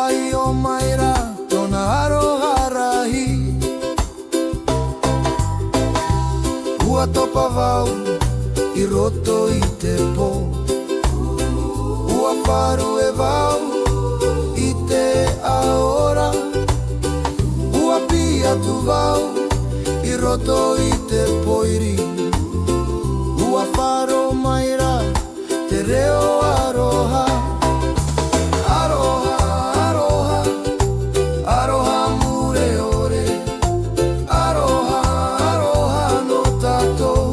ai o maira tona aroha rahi. Ua topa wau i roto i te pō. Ua paru e wau i te aora. Ua pia tu wau i roto i te poiri. Ua wharo maira te reo aroha. Aroha, aroha, aroha mure ore. Aroha, aroha no tātou.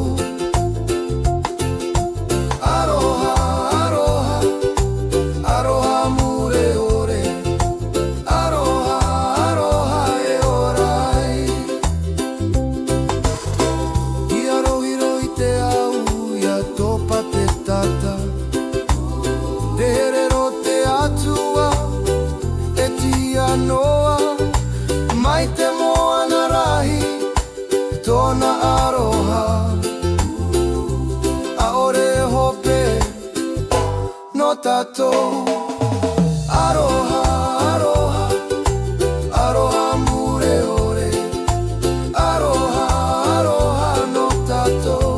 Aroha, aroha, aroha mure ore. Aroha, aroha e orai. Ia rohiroi te au, ia topa te tata. Te herero te atua, e tia noa. Mai te moana rahi, tona aroha. A ore hope, no tātou. Aroha, aroha, aroha mure ore. Aroha, aroha no tātou.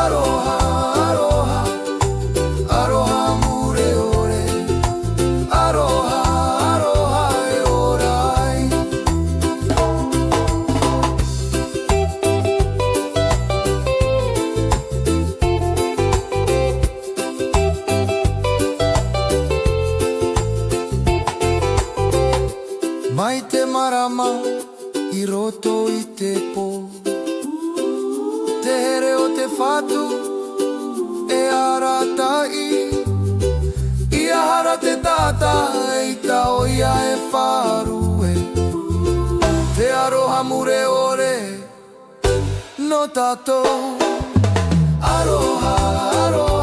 Aroha, aroha, aroha mure ore. Aroha, aroha e orai. Mai te marama i roto i te pō. Te here o te whatu e ara tai. Ia hara te tata e tau ia e wharu e. Te aroha mure ore no tātou. Aroha, aroha.